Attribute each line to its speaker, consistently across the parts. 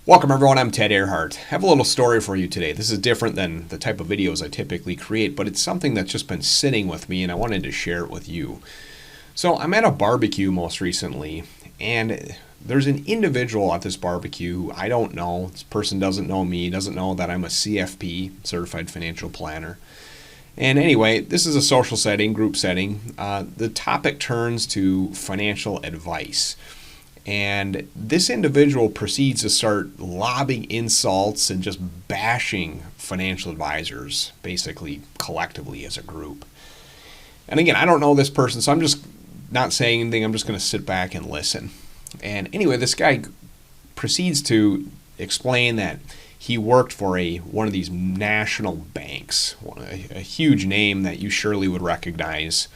Speaker 1: Welcome everyone, I'm Ted Erhart. I have a little story for you today. This is different than the type of videos I typically create, but it's something that's just been sitting with me and I wanted to share it with you. So I'm at a barbecue most recently, and there's an individual at this barbecue who I don't know. This person doesn't know me, doesn't know that I'm a CFP, Certified Financial Planner. And anyway, this is a social setting, group setting. The topic turns to financial advice. And this individual proceeds to start lobbing insults and just bashing financial advisors, basically collectively as a group. And again, I don't know this person, so I'm just not saying anything. I'm just going to sit back and listen. And anyway, this guy proceeds to explain that he worked for one of these national banks, a huge name that you surely would recognize.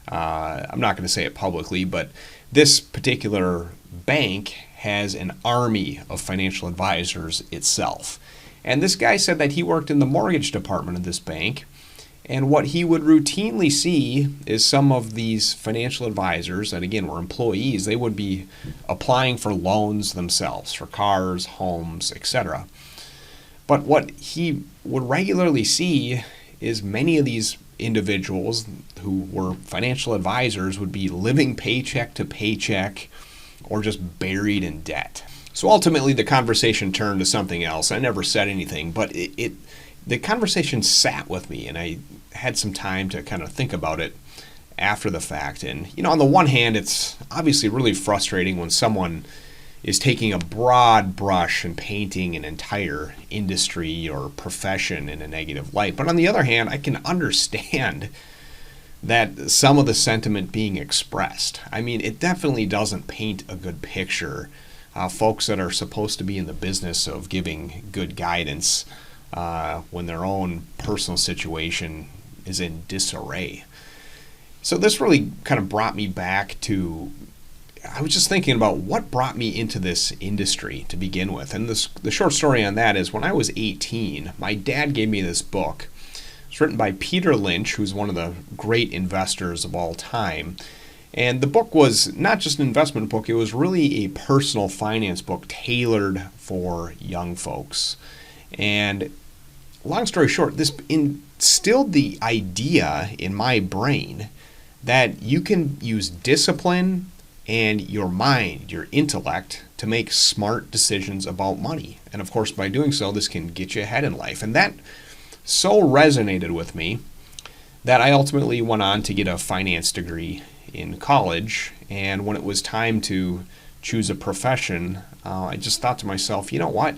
Speaker 1: I'm not going to say it publicly, but this particular bank has an army of financial advisors itself. And this guy said that he worked in the mortgage department of this bank, and what he would routinely see is some of these financial advisors that again were employees. They would be applying for loans themselves for cars, homes, etc. But what he would regularly see is many of these individuals who were financial advisors would be living paycheck to paycheck or just buried in debt. So ultimately the conversation turned to something else. I never said anything, but the conversation sat with me and I had some time to kind of think about it after the fact. And on the one hand, it's obviously really frustrating when someone is taking a broad brush and painting an entire industry or profession in a negative light. But on the other hand, I can understand that some of the sentiment being expressed. I mean, it definitely doesn't paint a good picture. Folks that are supposed to be in the business of giving good guidance when their own personal situation is in disarray. So this really kind of brought me back to, I was just thinking about what brought me into this industry to begin with. And the short story on that is when I was 18, my dad gave me this book. It's written by Peter Lynch, who's one of the great investors of all time. And the book was not just an investment book, it was really a personal finance book tailored for young folks. And long story short, this instilled the idea in my brain that you can use discipline and your mind, your intellect, to make smart decisions about money. And of course, by doing so, this can get you ahead in life. And that so resonated with me that I ultimately went on to get a finance degree in college. And when it was time to choose a profession, I just thought to myself, you know what?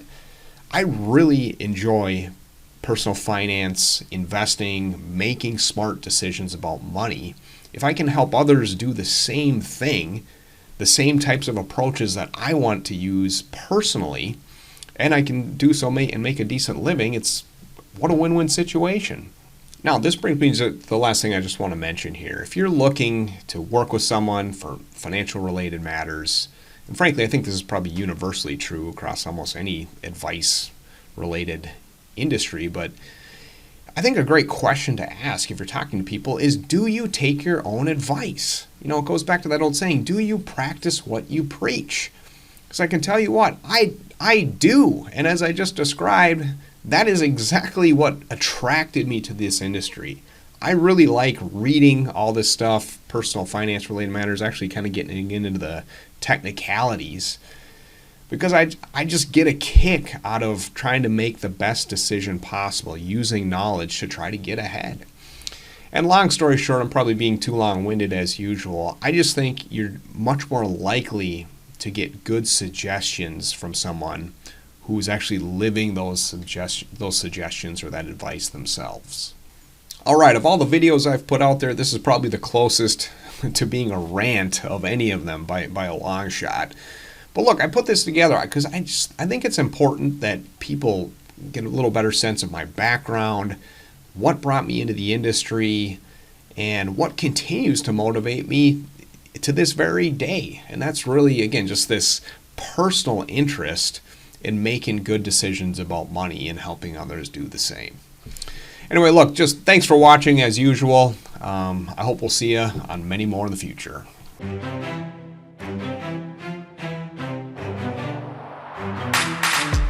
Speaker 1: I really enjoy personal finance, investing, making smart decisions about money. If I can help others do the same thing, the same types of approaches that I want to use personally, and I can do so and make a decent living, what a win-win situation. Now, this brings me to the last thing I just want to mention here. If you're looking to work with someone for financial related matters, and frankly, I think this is probably universally true across almost any advice related industry, but I think a great question to ask if you're talking to people is, do you take your own advice? It goes back to that old saying, do you practice what you preach? Because I can tell you what, I do. And as I just described, that is exactly what attracted me to this industry. I really like reading all this stuff, personal finance related matters, actually kind of getting into the technicalities, because I just get a kick out of trying to make the best decision possible, using knowledge to try to get ahead. And long story short, I'm probably being too long-winded as usual. I just think you're much more likely to get good suggestions from someone who's actually living those suggestions or that advice themselves. All right, of all the videos I've put out there, this is probably the closest to being a rant of any of them by a long shot. But look, I put this together because I think it's important that people get a little better sense of my background, what brought me into the industry, and what continues to motivate me to this very day. And that's really, again, just this personal interest in making good decisions about money and helping others do the same. Anyway, look, just thanks for watching as usual. I hope we'll see you on many more in the future.
Speaker 2: Bye.